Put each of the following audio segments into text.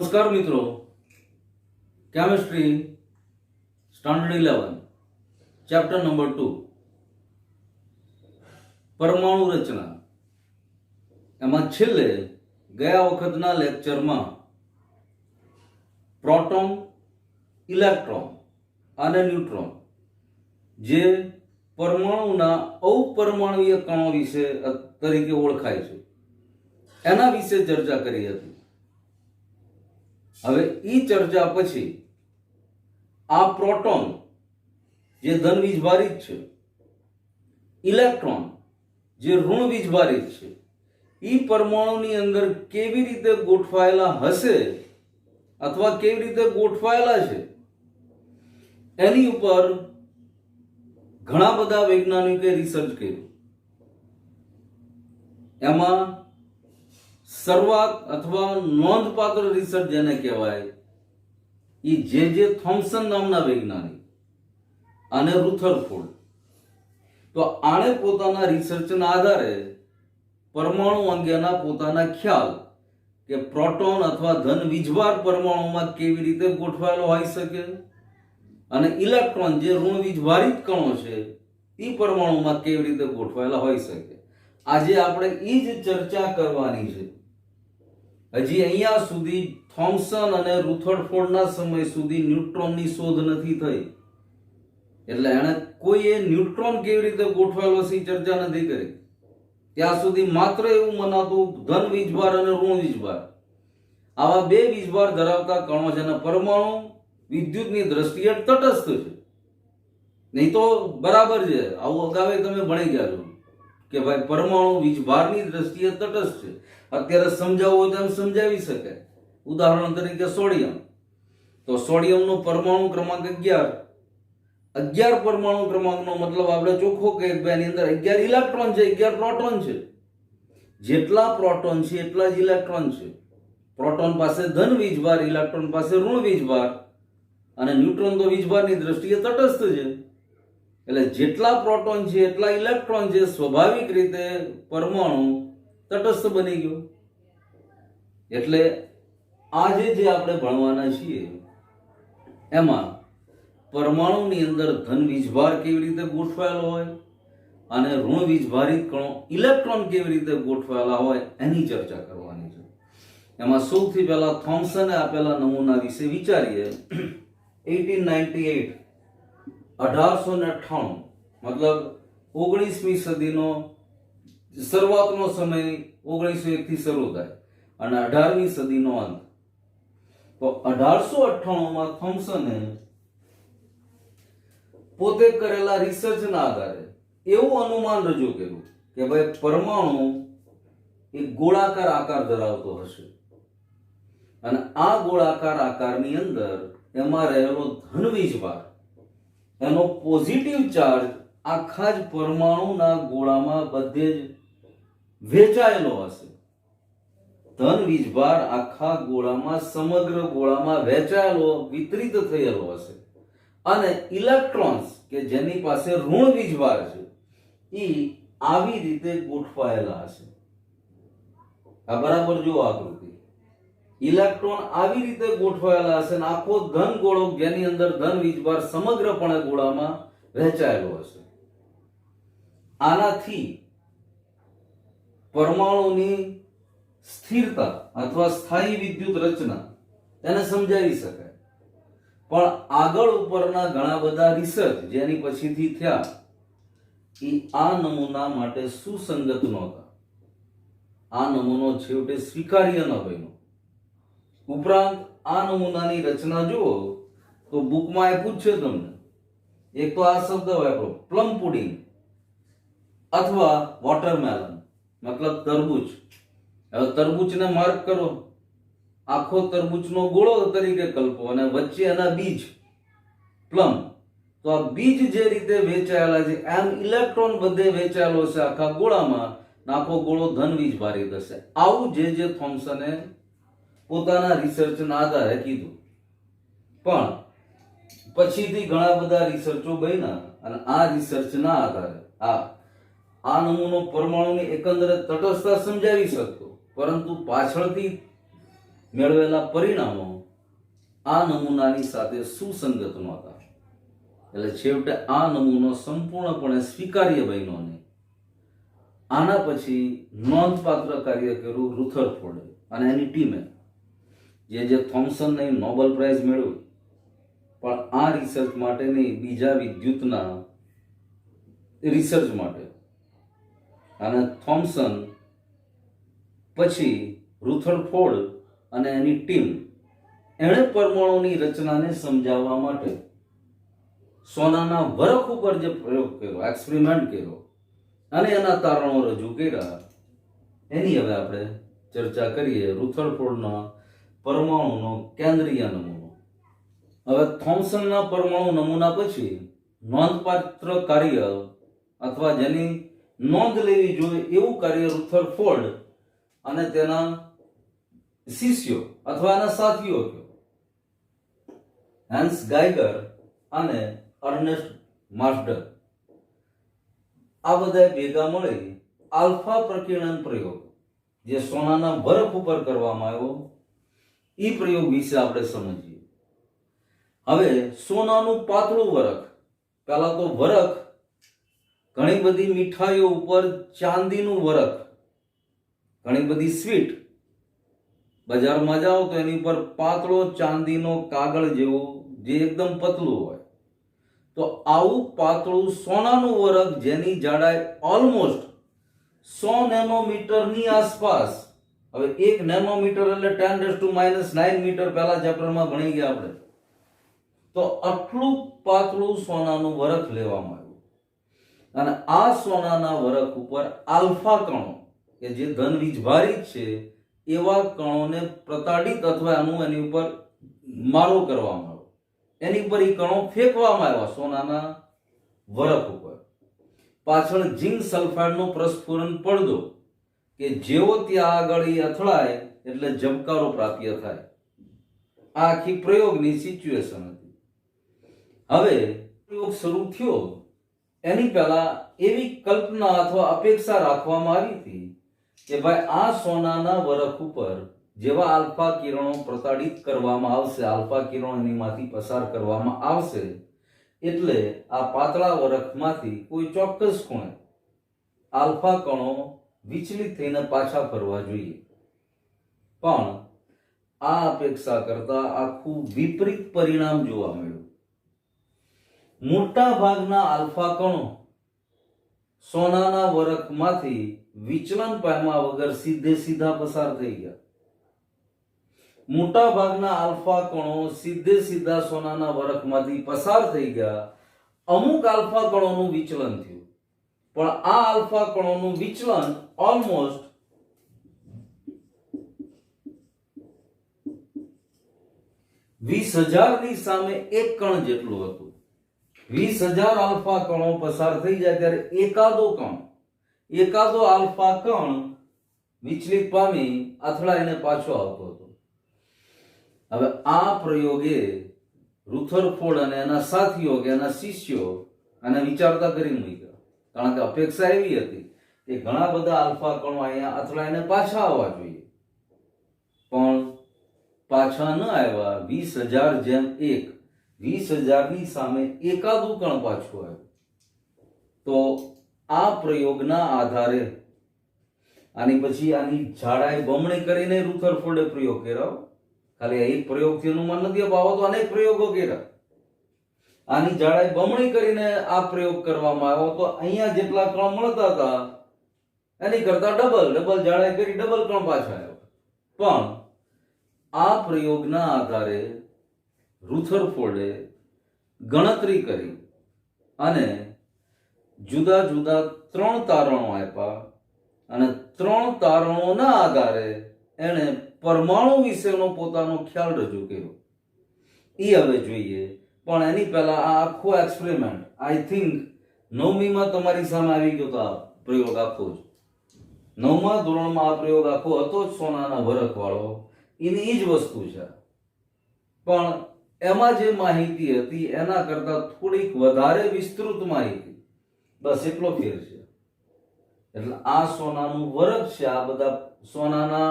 नमस्कार मित्रों, chemistry standard 11 chapter number 2 परमाणु रचना एमां छेल्ले गया वखतना लेक्चर में प्रोटॉन, इलेक्ट्रॉन અને ન્યુટ્રોન જે પરમાણુના અપરમાણુય કણો વિશે તરીકે ઓળખાય છે એના વિશે ચર્ચા કરી હતી। હવે ઈ ચર્ચા પછી આ પ્રોટોન જે ધન વીજભારિત છે, ઇલેક્ટ્રોન જે ઋણ વીજભારિત છે, ઈ પરમાણુની અંદર કેવી રીતે ગોઠવાયેલા હશે અથવા કેવી રીતે ગોઠવાયેલા છે એની ઉપર ઘણા બધા વૈજ્ઞાનિકોએ રિસર્ચ કર્યું। એમાં શરૂઆત અથવા નોંધપાત્ર રિસર્ચ જેને કહેવાય એ જે થોમ્સન નામના વૈજ્ઞાનિક અને રુથરફોર્ડ, તો આણે પોતાના રિસર્ચના આધારે પરમાણુ અંગેના પોતાના ખ્યાલ કે પ્રોટોન અથવા ધન વીજભાર પરમાણુમાં કેવી રીતે ગોઠવાયેલો હોઈ શકે અને ઇલેક્ટ્રોન જે ઋણ વીજભારિત કણો છે એ પરમાણુમાં કેવી રીતે ગોઠવાયેલા હોઈ શકે। આજે આપણે એ જ ચર્ચા કરવાની છે। હજી અહીંયા સુધી થોમ્સન અને રુથરફોર્ડના સમય સુધી ન્યુટ્રોનની શોધ નથી થઈ, એટલે એણે કોઈએ ન્યુટ્રોન કેવી રીતે ગોઠવાયેલો છે એ ચર્ચા નથી કરી। ત્યાં સુધી માત્ર એવું મનાતું ધન વીજભાર અને ઋણ વીજભાર આવા બે વીજભાર ધરાવતા કણો જેના પરમાણુ વિદ્યુતની દ્રષ્ટિએ તટસ્થ છે, નહીં તો બરાબર છે। આવું અગાઉ તમે ભણી ગયા છો કે ભાઈ પરમાણુ વીજભારની દ્રષ્ટિએ તટસ્થ છે। અત્યારે સમજાવવું હોય તો એમ સમજાવી શકાય। ઉદાહરણ તરીકે સોડિયમ, તો સોડિયમનો પરમાણુ ક્રમાંક 11 પરમાણુ ક્રમાંકનો મતલબ આપણે ચોખ્ખો કે એની અંદર 11 ઇલેક્ટ્રોન છે, 11 પ્રોટોન છે। જેટલા પ્રોટોન છે એટલા જ ઇલેક્ટ્રોન છે। પ્રોટોન પાસે ધન વીજભાર, ઇલેક્ટ્રોન પાસે ઋણ વીજભાર અને ન્યુટ્રોન તો વીજભારની દ્રષ્ટિએ તટસ્થ છે। એટલે જેટલા પ્રોટોન છે એટલા ઇલેક્ટ્રોન છે, સ્વાભાવિક રીતે પરમાણુ તટસ્થ બની ગયો। એટલે આજે જે આપણે ભણવાના છીએ એમાં પરમાણુની અંદર ધન વીજભાર કેવી રીતે ગોઠવાયેલો હોય અને ઋણ વીજભારિત કણો ઇલેક્ટ્રોન કેવી રીતે ગોઠવાયેલા હોય એની ચર્ચા કરવાની છે। એમાં સૌથી પહેલા થોમ્સને આપેલા નમૂના વિશે વિચારીએ। 1898 મતલબ 19મી સદીનો શરૂઆતનો સમય 1901 થી શરૂ થાય અને 18મી સદીનો અંત। તો 1898માં થોમ્સને પોતે કરેલા રિસર્ચના આધારે એવું અનુમાન રજૂ કર્યું કે ભાઈ પરમાણુ એક ગોળાકાર આકાર ધરાવતો હશે અને આ ગોળાકાર આકારની અંદર એમાં રહેલો ધન વીજભાર, એનો પોઝિટિવ ચાર્જ આખા જ પરમાણુના ગોળામાં બધે જ વહેંચાયેલો હશે। ધન વીજભાર આખા ગોળામાં, સમગ્ર ગોળામાં વહેંચાયેલો, વિતરિત થયેલો હશે અને ઇલેક્ટ્રોન્સ કે જેની પાસે ઋણ વીજભાર છે એ આવી રીતે ગોઠવાયેલા હશે। આ બરાબર જો આકૃતિ, ઇલેક્ટ્રોન આવી રીતે ગોઠવાયેલા હશે અને આખો ધન ગોળો જેની અંદર ધન વીજભાર સમગ્રપણે ગોળામાં વહેંચાયેલો હશે। આનાથી પરમાણુની સ્થિરતા અથવા સ્થાયી વિદ્યુત રચના તેને સમજાવી શકાય। પણ આગળ ઉપરના ઘણા બધા રિસર્ચ જેની પછીથી થયા એ આ નમૂના માટે સુસંગત નહોતા। આ નમૂનો છેવટે સ્વીકાર્ય ન બન્યો। ઉપરાંત આ નમૂનાની રચના જુઓ તો બુકમાં આપ્યું છે તમને, એક તો આ શબ્દ વાપરો પ્લમ પુડિંગ અથવા વોટરમેલન મતલબ તરબૂચ। હવે તરબૂચને માર્ક કરો, આખો તરબૂચનો ગોળો તરીકે કલ્પો અને વચ્ચે એના બીજ પ્લમ, તો આ બીજ જે રીતે વહેંચાયેલા છે એમ ઇલેક્ટ્રોન બધે વહેંચાયેલો છે આખા ગોળામાં, આખો ગોળો ધન વીજભારિત હશે। આવું જે થોમ્સને પોતાના રિસર્ચના આધારે કીધું। પણ પછીથી ઘણા બધા રિસર્ચો બન્યા અને આ રિસર્ચના આધારે આ નમૂનો પરમાણુની એકંદરે તટસ્થતા સમજાવી શકતો, પરંતુ પાછળથી મેળવેલા પરિણામો આ નમૂનાની સાથે સુસંગત નહોતા. એટલે છેવટે આ નમૂનો સંપૂર્ણપણે સ્વીકાર્ય બન્યો નહીં. આના પછી નોંધપાત્ર કાર્ય કર્યું રુથરફોર્ડે અને એની ટીમે, જે થોમ્સનને નોબેલ પ્રાઇઝ મેળવ્યું, પણ આ રિસર્ચ માટે નહીં, બીજા વિદ્યુતના રિસર્ચ માટે. અને થોમ્સન પછી રુથરફોર્ડ અને એની ટીમ, એણે પરમાણુની રચનાને સમજાવવા માટે સોનાના વરખ ઉપર જે પ્રયોગ કર્યો, એક્સપેરિમેન્ટ કર્યો અને એના તારણો રજૂ કર્યા, એની હવે આપણે ચર્ચા કરીએ. રુથરફોર્ડના પરમાણુનો કેન્દ્રીય નમૂનો. હવે થોમ્સનના પરમાણુ નમૂના પછી નોંધપાત્ર કાર્ય અથવા જેની નોંધ લેવી જોઈએ એવું કાર્ય રુથરફોર્ડ અને તેના શિષ્યો અથવા એના સાથીઓ કર્યો. હેન્સ ગાઇગર અને અર્નેસ્ટ માર્સડન, આ બધા ભેગા મળી આલ્ફા પ્રકીર્ણન પ્રયોગ, જે સોનાના વરખ ઉપર કરવામાં આવ્યો, એ પ્રયોગ વિશે આપણે સમજીએ. હવે સોનાનું પાતળું વરખ, પહેલા તો વરખ, ઘણી બધી મીઠાઈઓ ઉપર ચાંદીનું વરખ, ઘણી બધી સ્વીટ બજારમાં જાઓ તો એની ઉપર પાતળો ચાંદીનો કાગળ જેવો, જે એકદમ પતલું હોય, તો આવું પાતળું સોનાનું વરખ જેની જાડાઈ ઓલમોસ્ટ 100 નેનોમીટરની આસપાસ. હવે 1 નેનોમીટર એટલે 10⁻⁹ મીટર, પહેલા ચેપ્ટરમાં ભણી ગયા આપણે. તો આટલું પાતળું સોનાનું વરખ લેવામાં આવ્યું અને આ સોનાના વરખ ઉપર આલ્ફા કણો, કે જે ધન વીજભારિત છે એવા કણોને પ્રતાડિત અથવા એની ઉપર મારો કરવામાં આવ્યો. એની ઉપર એ કણો ફેંકવામાં આવ્યા સોનાના વરખ ઉપર. પાછળ ઝિંક સલ્ફાઇડનો પ્રસ્ફુરણ પડદો, કે જેવો ત્યાં આગળ એ અથડાય એટલે ઝબકારો પ્રાપ્ય થાય. આ આખી પ્રયોગની સિચ્યુએશન હતી. હવે પ્રયોગ શરૂ થયો એની પહેલા એવી કલ્પના અથવા અપેક્ષા રાખવામાં આવી હતી કે ભાઈ આ સોનાના વરખ ઉપર જેવા આલ્ફા કિરણો પ્રતાડિત કરવામાં આવશે, આલ્ફા કિરણો એનીમાંથી પસાર કરવામાં આવશે, એટલે આ પાતળા વરખમાંથી કોઈ ચોક્કસ ખૂણે આલ્ફા કણો વિચલિત થઈને પાછા ફરવા જોઈએ. પણ આ અપેક્ષા કરતા આખું વિપરીત પરિણામ જોવા મળ્યું. મોટા ભાગના આલ્ફા કણો સોનાના વરખમાંથી વિચલન પામ્યા વગર સીધે સીધા પસાર થઈ ગયા. મોટા ભાગના આલ્ફા કણો સીધે સીધા સોનાના વરખમાંથી પસાર થઈ ગયા. અમુક આલ્ફા કણોનું વિચલન થયું, પણ આ આલ્ફા કણોનું વિચલન ઓલમોસ્ટ 20,000 ની સામે એક કણ જેટલું હતું. 20,000 આલ્ફા કણો પસાર થઈ જાય ત્યારે એકાદો આલ્ફા કણ વિચલિત પામી અથડાઈને પાછો આવતો હતો. હવે આ પ્રયોગે રુથરફોર્ડ અને એના સાથીઓ કે એના શિષ્યો આને વિચારતા કરી મૂક્યા. કારણ કે અપેક્ષા એવી હતી કે ઘણા બધા આલ્ફા કણો અહીંયા અથડાઈને પાછા આવવા જોઈએ, પણ પાછા ન આવ્યા. 20,000 જેમ 1, 20,000 ની સામે એકાદું કણ પાછું આવ્યું. તો આ પ્રયોગના આધારે આની પછી આની જાડાઈ બમણી કરીને રુથરફોર્ડે પ્રયોગ કર્યો. ખાલી એક પ્રયોગથી અનુમાન નથી અપાવો, તો અનેક પ્રયોગો કર્યા. આની જાડાઈ બમણી કરીને આ પ્રયોગ કરવામાં આવ્યો. તો અહીંયા જેટલા કણ મળતા હતા એની કરતા ડબલ જાડાઈ કરી ડબલ કણ પાછા આવ્યા. પણ આ પ્રયોગના આધારે રુથરફોર્ડે ગણતરી કરી અને જુદા જુદા 3 તારણો આપ્યા અને 3 તારણોના આધારે એણે પરમાણુ વિશેનો પોતાનો ખ્યાલ રજૂ કર્યો. એ હવે જોઈએ. પણ એની પહેલા આ આખો એક્સપેરિમેન્ટ આઈ થિંક 9મીમાં તમારી સામે આવી ગયો તો આ પ્રયોગ આખો જ. 9મા ધોરણમાં આ પ્રયોગ આખો હતો જ સોનાના વરખ વાળો. એની એ જ વસ્તુ છે, પણ એમાં જે માહિતી હતી એના કરતા થોડીક વધારે વિસ્તૃત માહિતી, બસ એટલો ફેર છે. એટલે આ સોનાનું વરખ છે. આ બધા સોનાના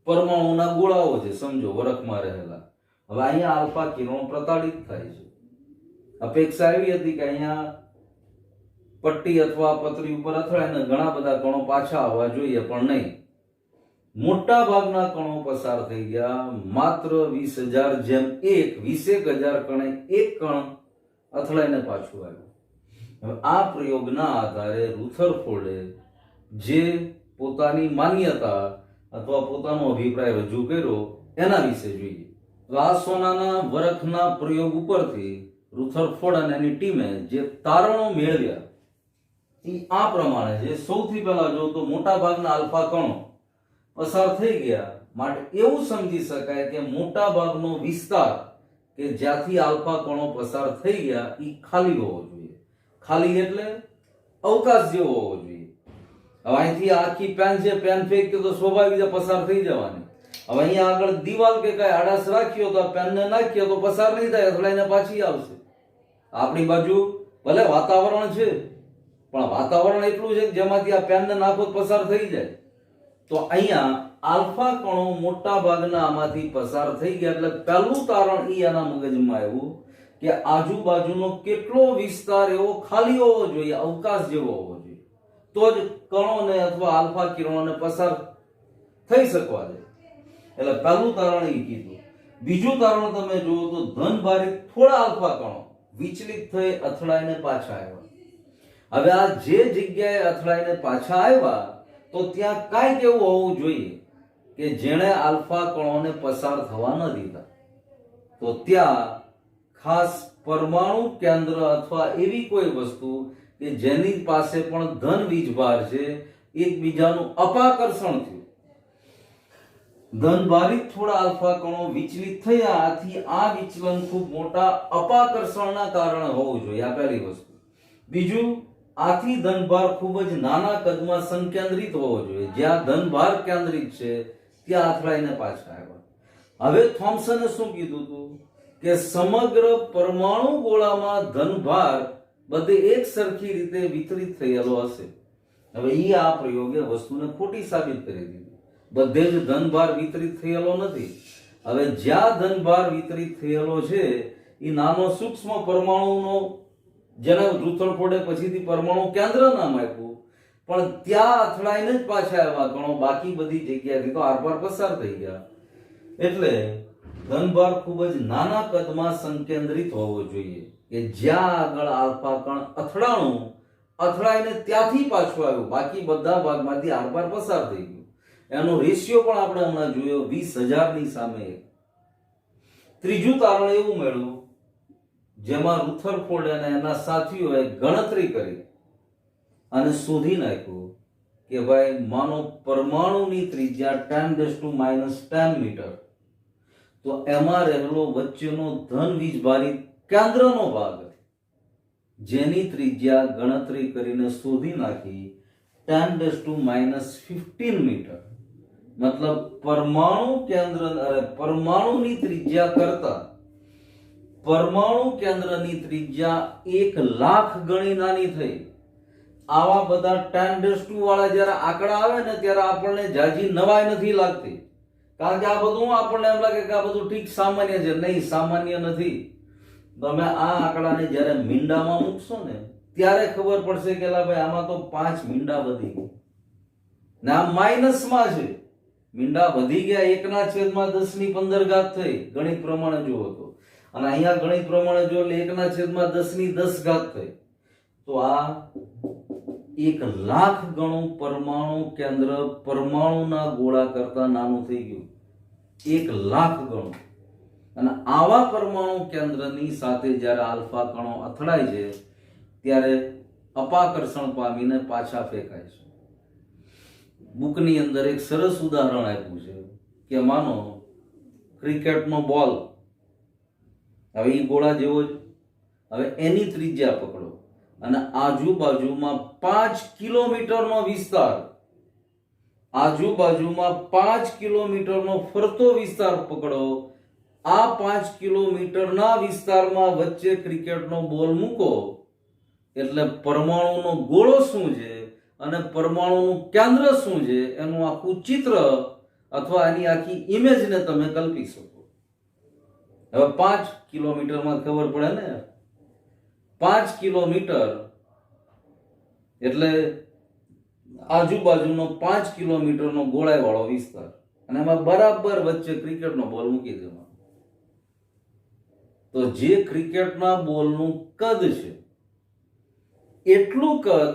પરમાણુના ગોળાઓ છે, સમજો વરખમાં રહેલા. હવે અહીંયા આલ્ફા કિરણો પ્રતાડિત થાય છે. અપેક્ષા એવી હતી કે અહીંયા પટ્ટી અથવા પતરી ઉપર અથડાઈને ઘણા બધા કણો પાછા આવવા જોઈએ, પણ નહીં. મોટા ભાગના કણો પસાર થઈ ગયા. માત્ર 20,000 જેમ 21,000 કણે એક કણ અથડાઈને પાછું આવ્યું. હવે આ પ્રયોગના આધારે રુથરફોર્ડે જે પોતાની માન્યતા અથવા પોતાનો અભિપ્રાય રજૂ કર્યો એના વિશે જોઈએ. તો આ સોનાના વરખના પ્રયોગ ઉપરથી રુથરફોર્ડ અને એની ટીમે જે તારણો મેળવ્યા એ આ પ્રમાણે છે. સૌથી પહેલા જો તો મોટા ભાગના આલ્ફા કણો પસાર થઈ ગયા, માટે એવું સમજી શકાય કે મોટા ભાગનો વિસ્તાર કે જ્યાંથી આલ્ફા કણો પસાર થઈ ગયા એ ખાલી હોવો જોઈએ. ખાલી એટલે અવકાશ જેવો હોવો જોઈએ. હવે અહીંથી આખી પેન છે, પેન ફેંકી તો સ્વાભાવિક પસાર થઈ જવાની. હવે અહીંયા આગળ દિવાલ કે કઈ આડાશ રાખ્યો તો પેનને નાખ્યો તો પસાર નહીં થાય, અથડાઈને પાછી આવશે. આપણી બાજુ ભલે વાતાવરણ છે, પણ વાતાવરણ એટલું છે કે જેમાંથી આ પેનને નાખો પસાર થઈ જાય. તો અહીંયા આલ્ફા કણો મોટા ભાગના આમાંથી પસાર થઈ ગયા. એટલે પહેલું તારણ ઈ આના મગજમાં આવ્યું કે આજુબાજુનો કેટલો વિસ્તાર એવો ખાલી હોવો જોઈએ, અવકાશ જેવો હોવો જોઈએ, તો જ કણોને અથવા આલ્ફા કિરણોને પસાર થઈ શકવા દે. એટલે પહેલું તારણ એ કીધું. બીજું તારણ તમે જુઓ તો ધનભારિત થોડા આલ્ફા કણો વિચલિત થઈ અથડાઈને પાછા આવ્યા. હવે આ જે જગ્યાએ અથડાઈને પાછા આવ્યા તો ત્યાં કાંઈક એવું હોવું જોઈએ કે જેણે આલ્ફા કણોને પસાર થવા ન દીધા. તો ત્યાં ખાસ પરમાણુ કેન્દ્ર અથવા એવી કોઈ વસ્તુ કે જેની પાસે પણ ધન વીજભાર છે, એકબીજાનું અપાકર્ષણ થયું. ધનભારિત થોડા આલ્ફા કણો વિચલિત થયા, આથી આ વિચલન ખૂબ મોટા અપાકર્ષણના કારણે હોવું જોઈએ. આ પહેલી વસ્તુ. બીજું, આથી ધનભાર ખૂબ જ નાના કદમાં સંકેન્દ્રિત હોવો જોઈએ. જ્યાં ધનભાર કેન્દ્રિત છે ત્યાં અથડાઈને પાછા આવ્યા. હવે થોમ્સને શું કીધું હતું કે સમગ્ર પરમાણુ ગોળામાં ધનભાર બધે એક સરખી રીતે વિતરિત થયેલો હશે. હવે આ પ્રયોગે વસ્તુને ખોટી સાબિત કરી દીધી. બધે જ ધનભાર વિતરિત થયેલો નથી. હવે જ્યાં ધનભાર વિતરિત થયેલો છે એ નાનો સૂક્ષ્મ પરમાણુનો, જેને રુથરફોર્ડે પછીથી પરમાણુ કેન્દ્ર નામ આપ્યું, પણ ત્યાં અથડાઈને જ પાછા આવ્યા કણો. બાકી બધી જગ્યાથી તો આરપાર પસાર થઈ ગયા. એટલે ધનભાર ખૂબ જ નાના કદમાં સંકેન્દ્રિત હોવો જોઈએ કે જ્યાં આગળ આલ્ફા કણ અથડાઈને ત્યાંથી પાછું આવ્યું, બાકી બધા ભાગમાંથી આરપાર પસાર થઈ ગયું. એનો રેશિયો પણ આપણે હમણાં જોયો, 20,000 ની સામે 1. ત્રીજું તારણ એવું મળ્યું જેમાં રુથરફોર્ડ અને એના સાથીઓએ ગણતરી કરી અને શોધી નાખ્યું કે ભાઈ માનો પરમાણુની ત્રિજ્યા 10⁻⁻10 મીટર, તો એમાં રહેલો વચ્ચેનો ધન વીજભારિત કેન્દ્રનો ભાગ જેની ત્રિજ્યા ગણતરી કરીને શોધી નાખી 10⁻15 મીટર, મતલબ પરમાણુની ત્રિજ્યા કરતા પરમાણુ કેન્દ્રની ત્રિજ્યા 1,00,000 ગણી નાની થઈ. આવા બધા 10 વાળા જયારે આંકડા આવે ને ત્યારે આપણને જાજી નવાઈ નથી લાગતી, કારણ કે આ બધું આપણને એમ લાગે કે આ બધું ઠીક સામાન્ય છે. નહીં, સામાન્ય નથી. તમે આ આંકડાને જયારે મીંડામાં મૂકશો ને ત્યારે ખબર પડશે કે ભાઈ આમાં તો 5 મીંડા વધી ગયા ને આ માઇનસમાં છે. મીંડા વધી ગયા 1/10⁻15 થઈ ગણિત પ્રમાણે જુઓ તો, અને અહીંયા ગણિત પ્રમાણે જો એટલે 1/10⁻10 થઈ. તો આ 1,00,000 ગણું પરમાણુ કેન્દ્ર પરમાણુના ગોળા કરતા નાનું થઈ ગયું. 1,00,000 ગણું. અને આવા પરમાણુ કેન્દ્રની સાથે જ્યારે આલ્ફા કણો અથડાય છે ત્યારે અપાકર્ષણ પામીને પાછા ફેંકાય છે. બુકની અંદર એક સરસ ઉદાહરણ આપ્યું છે કે માનો ક્રિકેટનો બોલ, હવે એ ગોળા જેવો જ, હવે એની ત્રિજ્યા પકડો અને આજુબાજુમાં 5 કિલોમીટરનો વિસ્તાર, આજુબાજુમાં 5 કિલોમીટરનો ફરતો વિસ્તાર પકડો. આ 5 કિલોમીટરના વિસ્તારમાં વચ્ચે ક્રિકેટનો બોલ મૂકો એટલે પરમાણુનો ગોળો શું છે અને પરમાણુનું કેન્દ્ર શું છે એનું આખું ચિત્ર અથવા આની આખી ઇમેજને તમે કલ્પી શકો. હવે 5 કિલોમીટરમાં ખબર પડે ને, 5 કિલોમીટર એટલે આજુબાજુનો 5 કિલોમીટરનો ગોળાઈવાળો વિસ્તાર, અને એમાં બરાબર વચ્ચે ક્રિકેટનો બોલ મૂકી દેવાનો. તો જે ક્રિકેટના બોલનું કદ છે એટલું કદ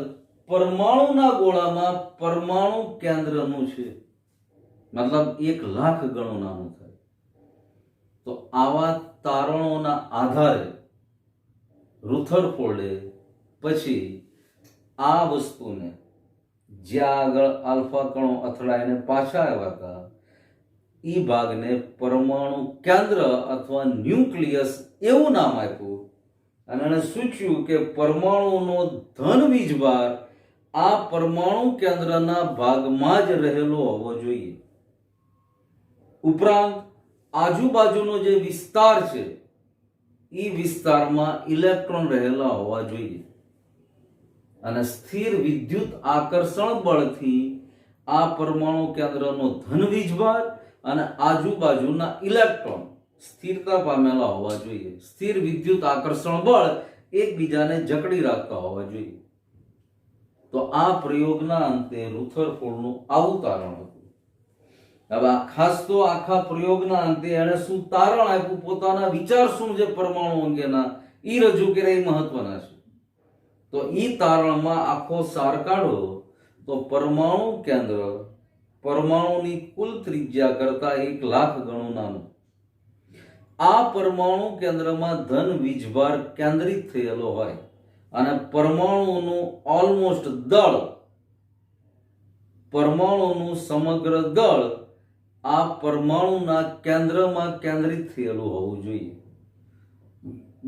પરમાણુના ગોળામાં પરમાણુ કેન્દ્રનું છે, મતલબ 1,00,000 ગણું નાનું થાય. તો આવા તારણોના આધારે રુથરફોર્ડે પછી આ વસ્તુને જ્યાં આગળ આલ્ફા કણો અથડાઈને પાછા આવ્યા હતા એ ભાગને પરમાણુ કેન્દ્ર અથવા ન્યુક્લિયસ એવું નામ આપ્યું, અને એને સૂચ્યું કે પરમાણુનો ધન વીજભાર આ પરમાણુ કેન્દ્રના ભાગમાં જ રહેલો હોવો જોઈએ. ઉપરાંત આજુબાજુનો જે વિસ્તાર છે એ વિસ્તારમાં ઇલેક્ટ્રોન રહેલા હોવા જોઈએ, અને સ્થિર વિદ્યુત આકર્ષણ બળથી આ પરમાણુ કેન્દ્રનો ધન વીજભાર અને આજુબાજુના ઇલેક્ટ્રોન સ્થિરતા પામેલા હોવા જોઈએ. સ્થિર વિદ્યુત આકર્ષણ બળ એકબીજાને જકડી રાખતા હોવા જોઈએ. તો આ પ્રયોગના અંતે રુથરફોર્ડનું આવું તારણ હતું. હવે ખાસ તો આખા પ્રયોગના અંતે એણે શું તારણ આપ્યું, પોતાના વિચાર શું છે પરમાણુ અંગેના, એ રજૂ કર્યા, એ મહત્વના છે. તો ઈ તારણમાં આખો સાર કાઢો તો પરમાણુ કેન્દ્ર પરમાણુની કુલ ત્રિજ્યા કરતા 1,00,000 ગણું નાનું. આ પરમાણુ કેન્દ્રમાં ધન વીજભાર કેન્દ્રિત થયેલો હોય અને પરમાણુનું ઓલમોસ્ટ દળ, પરમાણુનું સમગ્ર દળ આ પરમાણુના કેન્દ્રમાં કેન્દ્રિત થયેલું હોવું જોઈએ,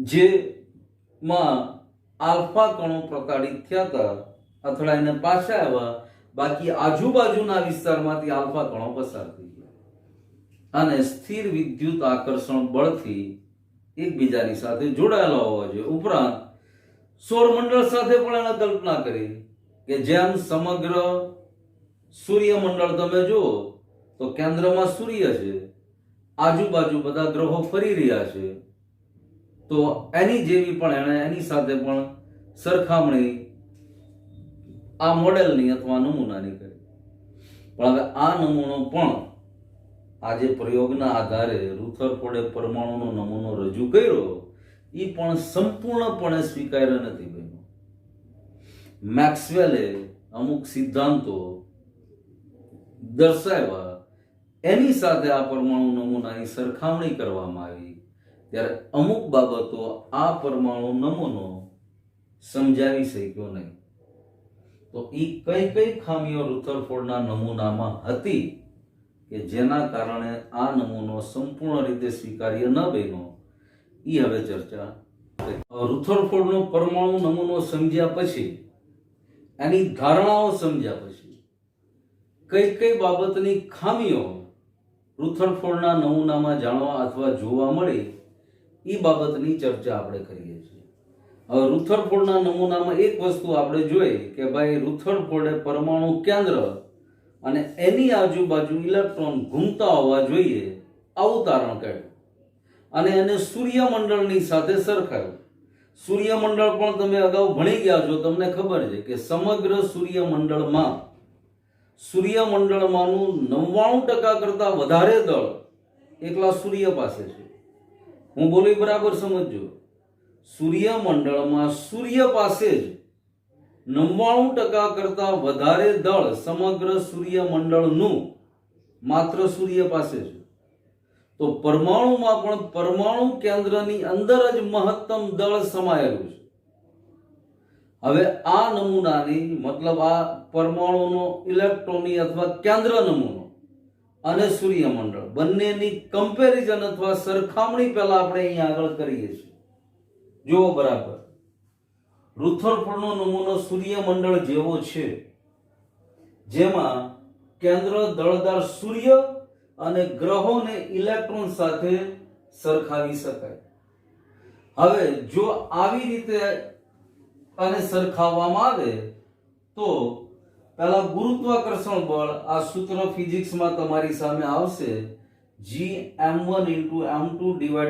જેમાં આલ્ફા કણો પ્રતાડિત થયા હતા, અથડાઈને પાછા આવ્યા, બાકી આજુબાજુના વિસ્તારમાંથી આલ્ફા કણો પસાર થઈ ગયા અને સ્થિર વિદ્યુત આકર્ષણ બળથી એકબીજાની સાથે જોડાયેલા હોવા જોઈએ. ઉપરાંત સૌરમંડળ સાથે પણ એને કલ્પના કરી કે જેમ સમગ્ર સૂર્યમંડળ તમે જુઓ તો કેન્દ્રમાં સૂર્ય છે, આજુબાજુ બધા ગ્રહો ફરી રહ્યા છે, તો એની જેવી પણ એણે એની સાથે પણ સરખામણી આ મોડેલની અથવા નમૂનાની કરી. પણ હવે આ નમૂનો પણ આજે પ્રયોગના આધારે રુથરફોર્ડે પરમાણુનો નમૂનો રજૂ કર્યો, એ પણ સંપૂર્ણપણે સ્વીકાર્ય નથી બન્યો. મેક્સવેલે અમુક સિદ્ધાંતો દર્શાવ્યા, એની સાથે આ પરમાણુ નમૂનાની સરખામણી કરવામાં આવી, ત્યારે અમુક બાબતો આ પરમાણુ નમૂનો સમજાવી શક્યો નહીં. તો એ કઈ કઈ ખામીઓ રુથરફોર્ડના નમૂનામાં હતી કે જેના કારણે આ નમૂનો સંપૂર્ણ રીતે સ્વીકાર્ય ન બન્યો, એ હવે ચર્ચા. રુથરફોર્ડનો પરમાણુ નમૂનો સમજ્યા પછી, એની ધારણાઓ સમજ્યા પછી કઈ કઈ બાબતની ખામીઓ રુથરફોર્ડના નમૂનામાં જાણવા અથવા જોવા મળી, એ બાબતની ચર્ચા આપણે કરીએ છીએ. હવે રુથરફોર્ડના નમૂનામાં એક વસ્તુ આપણે જોઈ કે ભાઈ રુથરફોર્ડે પરમાણુ કેન્દ્ર અને એની આજુબાજુ ઇલેક્ટ્રોન ઘૂમતા હોવા જોઈએ આવું તારણ કાઢ્યું, અને એને સૂર્યમંડળની સાથે સરખાવ્યું. સૂર્યમંડળ પણ તમે અગાઉ ભણી ગયા છો, તમને ખબર છે કે સમગ્ર સૂર્યમંડળમાંનું 99% કરતા વધારે દળ એકલા સૂર્ય પાસે છે. હું બોલી બરાબર સમજજો. સૂર્યમંડળમાં સૂર્ય પાસે જ 99% કરતા વધારે દળ સમગ્ર સૂર્યમંડળનું માત્ર સૂર્ય પાસે છે. તો પરમાણુમાં પણ પરમાણુ કેન્દ્રની અંદર જ મહત્તમ દળ સમાયેલું છે. હવે આ નમૂનાની મતલબ આ પરમાણુનો ઇલેક્ટ્રોનની અથવા કેન્દ્ર નમૂનો અને સૂર્યમંડળ બંનેની કમ્પેરિઝન અથવા સરખામણી પહેલા આપણે અહીંયા આગળ કરીએ છીએ. જુઓ બરાબર, રુથરફોર્ડનો નમૂનો સૂર્યમંડળ જેવો છે, જેમાં કેન્દ્ર દળદાર સૂર્ય અને ગ્રહોને ઇલેક્ટ્રોન સાથે સરખાવી શકાય. હવે જો આવી રીતે આને સરખાવવામાં આવે તો પહેલા ગુરુત્વાકર્ષણ બળ, આ સૂત્ર ફિઝિક્સમાં તમારી સામે આવશે, Gm1 × m2 / r²,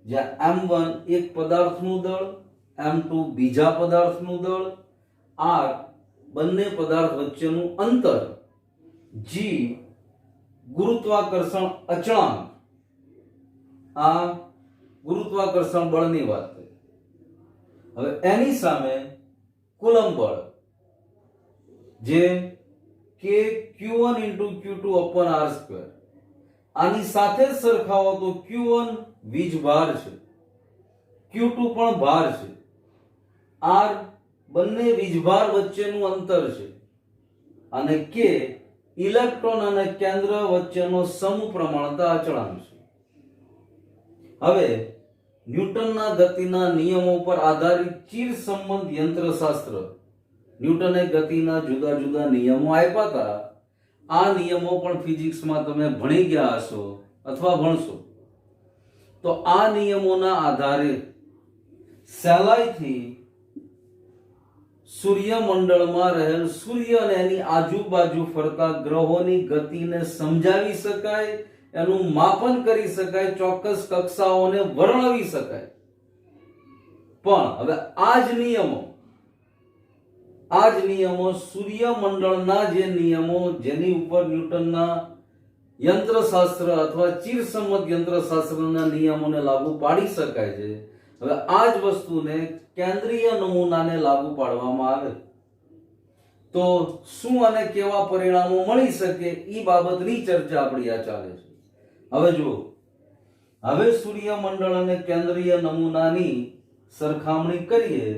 જ્યાં m1 એક પદાર્થનું દળ, m2 બીજા પદાર્થનું દળ, r બંને પદાર્થ વચ્ચેનું અંતર, g ગુરુત્વાકર્ષણ અચળાંક, આ ગુરુત્વાકર્ષણ બળની વાત થઈ. હવે એની સામે કુલંબ બળ, જે k q1 × q2/r², આની સાથે જ સરખાવો તો q1 વીજભાર છે, q2 પણ ભાર છે, r બંને વીજભાર વચ્ચેનું અંતર છે, અને k ઇલેક્ટ્રોન અને કેન્દ્ર વચ્ચેનો સમપ્રમાણતા અચળાંક છે. હવે ન્યૂટનના ગતિના નિયમો પર આધારિત ચિરસંબંધ યંત્રશાસ્ત્ર, ન્યૂટને ગતિના જુદા જુદા નિયમો આપ્યા હતા. આ નિયમો પણ ફિઝિક્સમાં તમે ભણી ગયા હશો અથવા ભણશો. તો આ નિયમોના આધારે સહેલાઈથી સૂર્યમંડળમાં રહેલ સૂર્ય અને એની આજુબાજુ ફરતા ગ્રહોની ગતિને સમજાવી શકાય, એનું માપન કરી શકાય, ચોક્કસ કક્ષાઓને વર્ણવી શકાય. પણ હવે આ જ નિયમો સૂર્યમંડળના જે નિયમો જેની ઉપર ન્યૂટનના યંત્રશાસ્ત્ર અથવા ચિરસંમત યંત્રશાસ્ત્રના નિયમોને લાગુ પાડી શકાય છે. હવે આ જ વસ્તુને કેન્દ્રીય નમૂનાને લાગુ પાડવામાં આવે તો શું અને કેવા પરિણામો મળી શકે એ બાબતની ચર્ચા આપણી આ ચાલે છે. હવે જુઓ, હવે સૂર્યમંડળ અને કેન્દ્રીય નમૂનાની સરખામણી કરીએ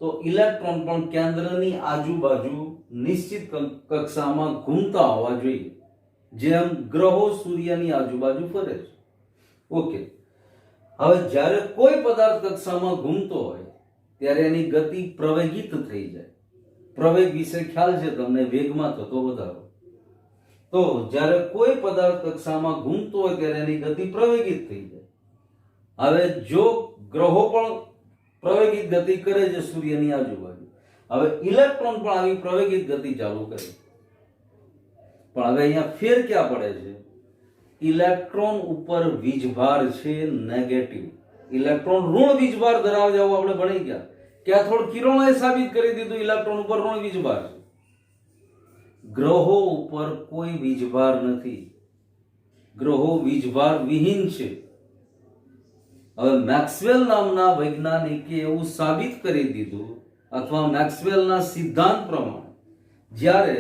તો ઇલેક્ટ્રોન પણ કેન્દ્રની આજુબાજુ નિશ્ચિત કક્ષામાં ઘૂમતા હોવા જોઈએ, જેમ ગ્રહો સૂર્યની આજુબાજુ ફરે છે. ઓકે, હવે જ્યારે કોઈ પદાર્થ કક્ષામાં ઘૂમતો હોય ત્યારે એની ગતિ પ્રવેગિત થઈ જાય. પ્રવેગ વિશે ખ્યાલ છે તમને, વેગમાં થતો વધારો. તો જ્યારે કોઈ પદાર્થ કક્ષામાં ઘૂમતો હોય ત્યારે એની ગતિ પ્રવેગિત થઈ જાય. હવે જો ગ્રહો પણ પ્રવેગિત ગતિ કરે છે સૂર્યની આજુબાજુ, હવે ઇલેક્ટ્રોન પણ આવી પ્રવેગિત ગતિ ચાલુ કરે. પણ હવે અહીંયા ફેર ક્યાં પડે છે? ઇલેક્ટ્રોન ઉપર વીજભાર છે નેગેટિવ. ઇલેક્ટ્રોન ઋણ વીજભાર ધરાવે છે, આપણે ભણી ગયા. કેથોડ કિરણોએ સાબિત કરી દીધું ઇલેક્ટ્રોન ઉપર ઋણ વીજભાર છે. ગ્રહો ઉપર કોઈ વીજભાર નથી, ગ્રહો વીજભાર વિહીન છે. હવે મેક્સવેલ નામના વૈજ્ઞાનિકે એવું સાબિત કરી દીધું, અથવા મેક્સવેલના સિદ્ધાંત પ્રમાણે જ્યારે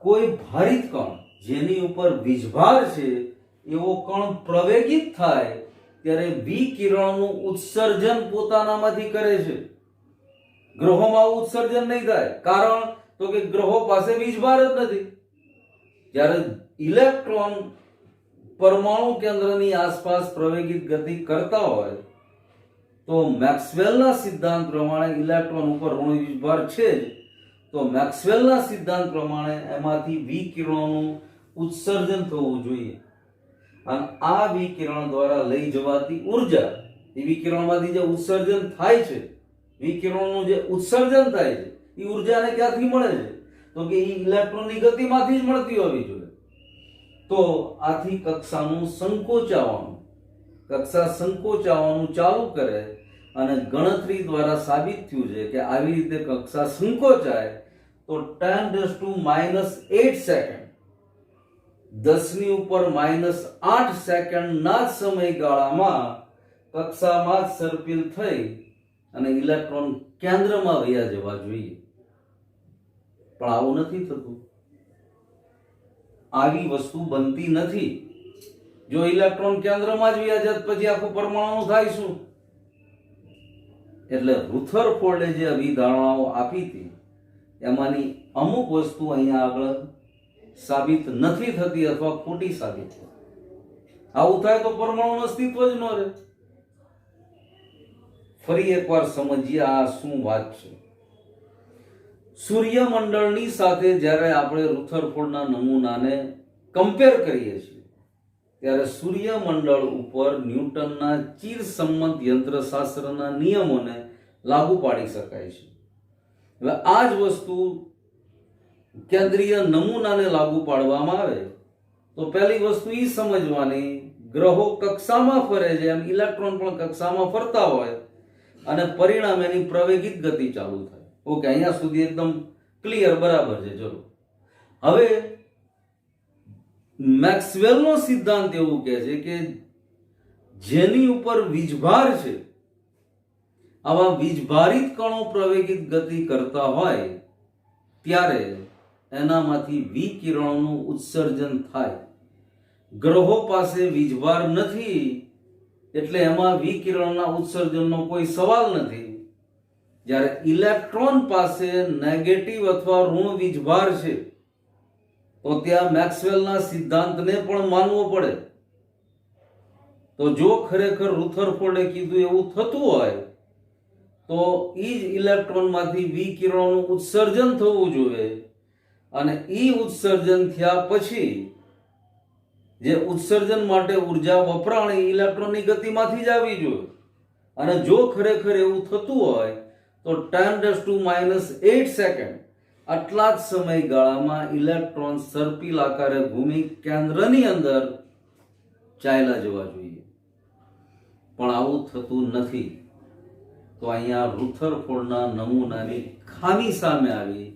કોઈ ભારિત કણ જેની ઉપર વીજભાર છે એવો કણ પ્રવેગિત થાય ત્યારે વિકિરણનું ઉત્સર્જન પોતાનામાંથી કરે છે. ગ્રહોમાં ઉત્સર્જન નહીં થાય, કારણ તો કે ગ્રહો પાસે વીજભાર જ નથી. જ્યારે ઇલેક્ટ્રોન પરમાણુ કેન્દ્રની આસપાસ પ્રવેગિત ગતિ કરતા હોય તો મેક્સવેલના સિદ્ધાંત પ્રમાણે ઇલેક્ટ્રોન ઉપર ઋણ વીજભાર છે જ, તો મેક્સવેલના સિદ્ધાંત પ્રમાણે એમાંથી વિકિરણોનું ઉત્સર્જન થવું જોઈએ. અને આ વિકિરણ દ્વારા લઈ જવાતી ઉર્જા, એ વિકિરણમાંથી જે ઉત્સર્જન થાય છે, વિકિરણનું જે ઉત્સર્જન થાય છે એ ઉર્જાને ક્યાંથી મળે છે? તો કે એ ઇલેક્ટ્રોનની ગતિમાંથી જ મળતી હોવી જોઈએ. તો આથી કક્ષાનું સંકોચાવાનું, કક્ષા સંકોચાવાનું ચાલુ કરે અને ગણતરી દ્વારા સાબિત થયું છે કે આવી રીતે કક્ષા સંકોચાય તો 10⁻⁸ સેકન્ડ, 10⁻⁸ સેકન્ડના જ સમયગાળામાં કક્ષામાં જ સર્પિલ થઈ અને ઇલેક્ટ્રોન કેન્દ્રમાં વયા જવા જોઈએ. પણ આવું નથી થતું, આવી વસ્તુ બનતી નથી. જો ઇલેક્ટ્રોન કેન્દ્રમાં જ વયા જાય પછી આખું પરમાણુ થાય શું? એટલે રુથરફોર્ડે જે અભિધારણાઓ આપી હતી એમાંની અમુક વસ્તુ અહીંયા આગળ સાબિત નથી થતી અથવા ખોટી સાબિત થતી. આવું થાય તો પરમાણુનું અસ્તિત્વ જ ન રહે. ફરી એકવાર સમજીએ આ શું વાત છે. સૂર્યમંડળની સાથે જ્યારે આપણે રુથરફોર્ડના નમૂનાને કમ્પેર કરીએ છીએ ત્યારે સૂર્યમંડળ ઉપર ન્યૂટનના ચિરસંમત યંત્રશાસ્ત્રના નિયમોને લાગુ પાડી શકાય છે. હવે આ જ વસ્તુ કેન્દ્રીય નમૂનાને લાગુ પાડવામાં આવે તો પહેલી વસ્તુ એ સમજવાની, ગ્રહો કક્ષામાં ફરે છે એમ ઇલેક્ટ્રોન પણ કક્ષામાં ફરતા હોય અને પરિણામે એની પ્રવેગિત ગતિ ચાલુ થાય. ઓકે, અહીંયા સુધી એકદમ ક્લિયર, બરાબર છે. ચલો, હવે મેક્સવેલનો સિદ્ધાંત એવું કહે છે કે જેની ઉપર વીજભાર છે, આવા વીજભારિત કણો પ્રવેગિત ગતિ કરતા હોય ત્યારે એનામાંથી વિકિરણોનું ઉત્સર્જન થાય. ગ્રહો પાસે વીજભાર નથી એટલે એમાં વિકિરણના ઉત્સર્જનનો કોઈ સવાલ નથી. જ્યારે ઇલેક્ટ્રોન પાસે નેગેટિવ અથવા ઋણ વીજભાર છે તો ત્યાં મેક્સવેલના સિદ્ધાંતને પણ માનવો પડે. તો જો ખરેખર રુથરફોર્ડે કીધું એવું થતું હોય તો ઈ જ ઇલેક્ટ્રોનમાંથી વિકિરણોનું ઉત્સર્જન થવું જોઈએ અને ઈ ઉત્સર્જન થયા પછી જે ઉત્સર્જન માટે ઉર્જા વપરાણી ઇલેક્ટ્રોનની ગતિમાંથી જ આવી જોઈએ. અને જો ખરેખર એવું થતું હોય તો 10⁻⁸ સેકન્ડ આટલા જ સમયગાળામાં ઇલેક્ટ્રોન સર્પિલ આકારે ભૂમિ કેન્દ્રની અંદર ચાલ્યા જવા જોઈએ, પણ આવું થતું નથી. તો અહીંયા રુથરફોર્ડના નમૂનાની ખામી સામે આવી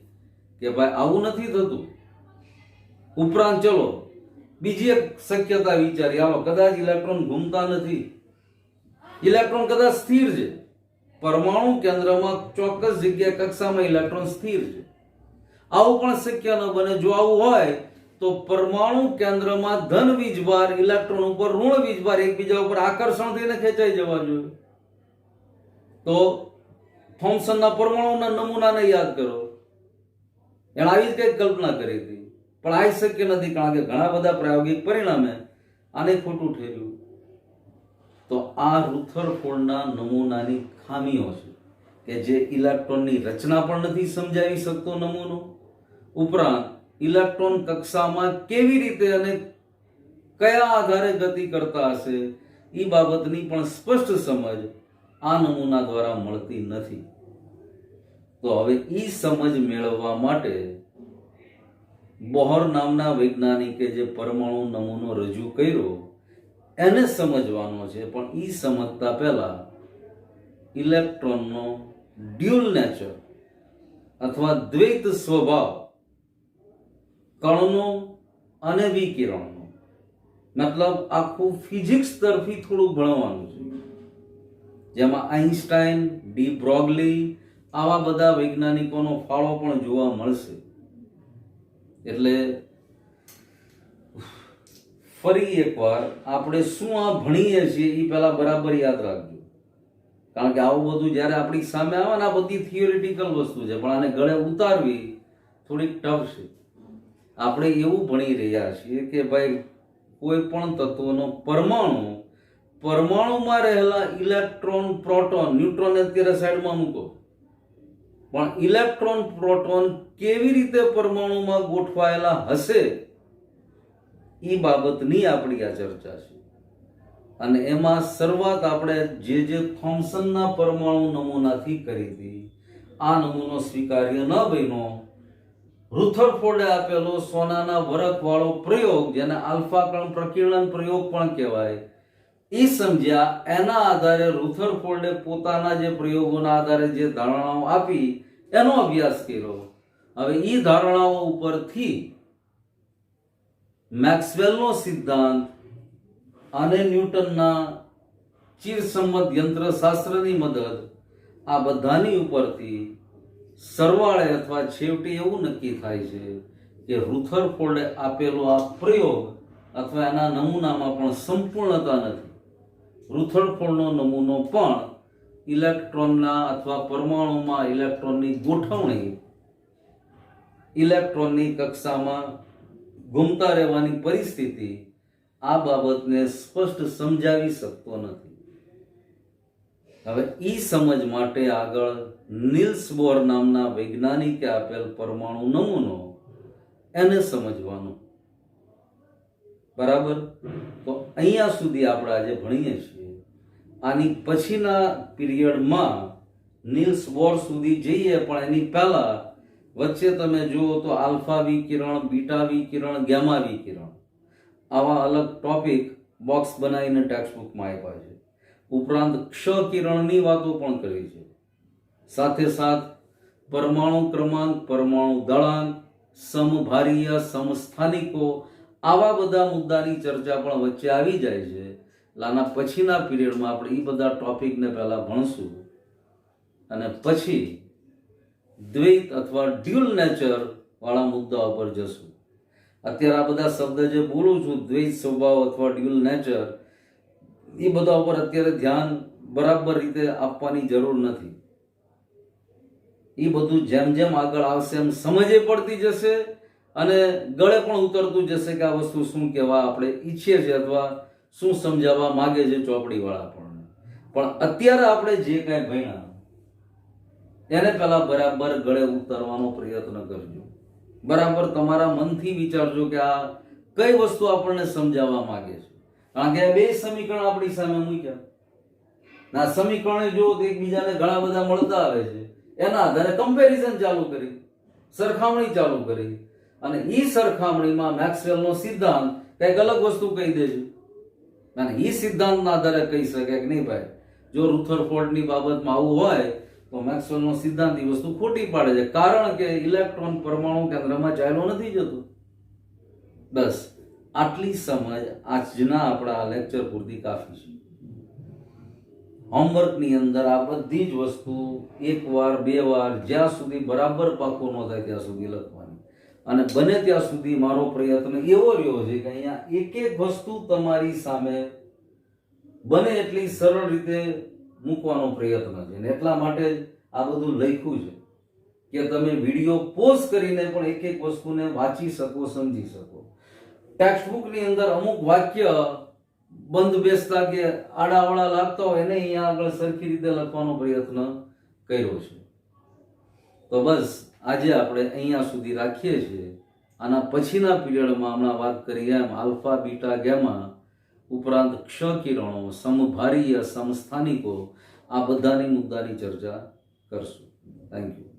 કે ભાઈ આવું નથી થતું. ઉપરાંત ચલો બીજી એક શક્યતા વિચારી, આવો કદાચ ઇલેક્ટ્રોન ઘૂમતા નથી, ઇલેક્ટ્રોન કદાચ સ્થિર છે, પરમાણુ કેન્દ્રમાં ચોક્કસ જગ્યાએ કક્ષામાં ઇલેક્ટ્રોન સ્થિર છે. આવું પણ શક્ય ન બને. જો આવું હોય તો પરમાણુ કેન્દ્રમાં ધન વીજભાર ઇલેક્ટ્રોન ઉપર ઋણ વીજભાર એકબીજા ઉપર આકર્ષણ થઈને ખેંચાઈ જવા જોઈએ. તો થોમ્સનના પરમાણુના નમૂનાને યાદ કરો, એણે આવી જ કંઈક કલ્પના કરી હતી, પણ આ શક્ય નથી કારણ કે ઘણા બધા પ્રાયોગિક પરિણામે આને ખોટું ઠેર્યું. તો આ રુથરફોર્ડના નમૂનાની ખામીઓ છે કે જે ઇલેક્ટ્રોનની રચના પણ નથી સમજાવી શકતો નમૂનો, ઉપરાંત ઇલેક્ટ્રોન કક્ષામાં કેવી રીતે અને કયા આધારે ગતિ કરતા હશે એ બાબતની પણ સ્પષ્ટ સમજ આ નમૂના દ્વારા મળતી નથી. તો હવે ઈ સમજ મેળવવા માટે બોહર નામના વૈજ્ઞાનિકે જે પરમાણુ નમૂનો રજૂ કર્યો એને સમજવાનો છે. પણ ઈ સમજતા પહેલા ઇલેક્ટ્રોનનો ડ્યુઅલ નેચર અથવા દ્વૈત સ્વભાવ, કણનો અને વિકિરણનો, મતલબ આખું ફિઝિક્સ તરફી થોડું ભણવાનું છે, જેમાં આઇન્સ્ટાઈન, ડી બ્રોગલી આવા બધા વૈજ્ઞાનિકોનો ફાળો પણ જોવા મળશે. એટલે ફરી એકવાર આપણે શું આ ભણીએ છીએ એ પહેલા બરાબર યાદ રાખજો, કારણ કે આવું બધું જ્યારે આપણી સામે આવે ને આ બધી થિયોરિટિકલ વસ્તુ છે, પણ આને ગળે ઉતારવી થોડીક ટફ છે. આપણે એવું ભણી રહ્યા છીએ કે ભાઈ કોઈ પણ તત્વનો પરમાણુમાં રહેલા ઇલેક્ટ્રોન, પ્રોટોન, ન્યુટ્રોન અત્યારે સાઈડમાં મૂકો, પણ ઇલેક્ટ્રોન, પ્રોટોન કેવી રીતે પરમાણુમાં ગોઠવાયેલા હશે એ બાબતની આપણી આ ચર્ચા છે. અને એમાં શરૂઆત આપણે જે થોમ્સનના પરમાણુ નમૂનાથી કરી હતી. આ નમૂનો સ્વીકાર્ય ન બન્યો. રુથરફોર્ડે આપેલો સોનાના વરખવાળો પ્રયોગ, જેને આલ્ફા કણ પ્રકીર્ણન પ્રયોગ પણ કહેવાય, એ સમજ્યા. એના આધારે રુથરફોર્ડે પોતાના જે પ્રયોગોના આધારે જે ધારણાઓ આપી એનો અભ્યાસ કર્યો. હવે એ ધારણાઓ ઉપરથી મેક્સવેલનો સિદ્ધાંત અને ન્યૂટનના ચિરસંમત યંત્રશાસ્ત્રની મદદ, આ બધાની ઉપરથી સરવાળે અથવા છેવટે એવું નક્કી થાય છે કે રુથરફોર્ડે આપેલો આ પ્રયોગ અથવા એના નમૂનામાં પણ સંપૂર્ણતા નથી. રુથરફોર્ડનો નમૂનો પણ ઇલેક્ટ્રોનના અથવા પરમાણુમાં ઇલેક્ટ્રોનની ગોઠવણી, ઇલેક્ટ્રોનની કક્ષામાં ઘૂમતા રહેવાની પરિસ્થિતિ, આ બાબતને સ્પષ્ટ સમજાવી શકતો નથી. હવે ઈ સમજ માટે આગળ નીલ્સ બોર નામના વૈજ્ઞાનિકે આપેલ પરમાણુ નમૂનો એને સમજવાનો. બરાબર? તો અહીંયા સુધી આપણે આજે ભણીએ છીએ. આની પછીના પીરિયડમાં નીલ્સ બોર સુધી જઈએ, પણ એની પહેલા વચ્ચે તમે જુઓ તો આલ્ફા વિકિરણ, બીટા વિકિરણ, ગેમા વિકિરણ, આવા અલગ ટોપિક બોક્સ બનાવીને ટેક્સ્ટબુકમાં આપ્યા છે. ઉપરાંત ક્ષ કિરણની વાતો પણ કરી છે. સાથે સાથ પરમાણુ ક્રમાંક, પરમાણુ દળાંક, સમભારીય, સમસ્થાનિકો, આવા બધા મુદ્દાની ચર્ચા પણ વચ્ચે આવી જાય છે. આના પછીના પીરિયડમાં આપણે એ બધા ટોપિકને પહેલા ભણશું અને પછી દ્વૈત અથવા ડ્યુઅલ નેચર વાળા મુદ્દા ઉપર જશું. અત્યારે આ બધા શબ્દ જે બોલું છું, દ્વૈત સ્વભાવ અથવા ડ્યુઅલ નેચર, એ બધા ઉપર અત્યારે ધ્યાન બરાબર રીતે આપવાની જરૂર નથી. એ બધું જેમ જેમ આગળ આવશે એમ સમજે પડતી જશે અને ગળે પણ ઉતરતું જશે કે આ વસ્તુ શું કહેવા આપણે ઈચ્છીએ છીએ અથવા શું સમજાવવા માંગે છે ચોપડીવાળા આપણને. પણ અત્યારે આપણે જે કાંઈ ભણ્યા એને પહેલા બરાબર ગળે ઉતારવાનો પ્રયત્ન કરજો. બરાબર તમારા મનથી વિચારજો કે આ કઈ વસ્તુ આપણને સમજાવવા માંગે છે. કારણ કે આ બે સમીકરણ આપણી સામે મૂક્યા, આ સમીકરણો જો એકબીજાને ઘણા બધા મળતા આવે છે, એના આધારે કમ્પેરિઝન ચાલુ કરી, સરખામણી ચાલુ કરી, અને એ સરખામણીમાં મેક્સવેલનો સિદ્ધાંત કંઈક અલગ વસ્તુ કહી દે છે. અને એ સિદ્ધાંતના આધારે કહી શકે કે નહીં ભાઈ, જો રુથરફોર્ડની બાબતમાં આવું હોય તો મેક્સવેલનો સિદ્ધાંત એ વસ્તુ ખોટી પાડે છે, કારણ કે ઇલેક્ટ્રોન પરમાણુ કેન્દ્રમાં ચાલ્યો નથી જતો. બસ આટલી સમજ આજના આપણા લેક્ચર પૂરતી કાફી છે. હોમવર્કની અંદર આ બધી જ વસ્તુ એક વાર, બે વાર, જ્યાં સુધી બરાબર પાકું ન થાય ત્યાં સુધી લખવાની. અને બને ત્યાં સુધી મારો પ્રયત્ન એવો રહ્યો છે કે અહીંયા એક એક વસ્તુ તમારી સામે બને એટલી સરળ રીતે મૂકવાનો પ્રયત્ન છે. ને એટલા માટે આ બધું લખ્યું છે કે તમે વિડીયો પોઝ કરીને પણ એક એક વસ્તુને વાંચી શકો, સમજી શકો. ટેક્સ્ટબુકની અંદર અમુક વાક્ય બંધ બેસતા કે આડાવડા લાગતા હોય એને અહીંયા આગળ સરખી રીતે લખવાનો પ્રયત્ન કર્યો છે. તો બસ આજે આપણે અહીંયા સુધી રાખીએ છીએ. આના પછીના પીરિયડમાં હમણાં વાત કરી એમ આલ્ફા, બીટા, ગેમા ઉપરાંત ક્ષ કિરણો, સમભારીય, સમસ્થાનિકો, આ બધાની મુદ્દાની ચર્ચા કરશું. Thank you.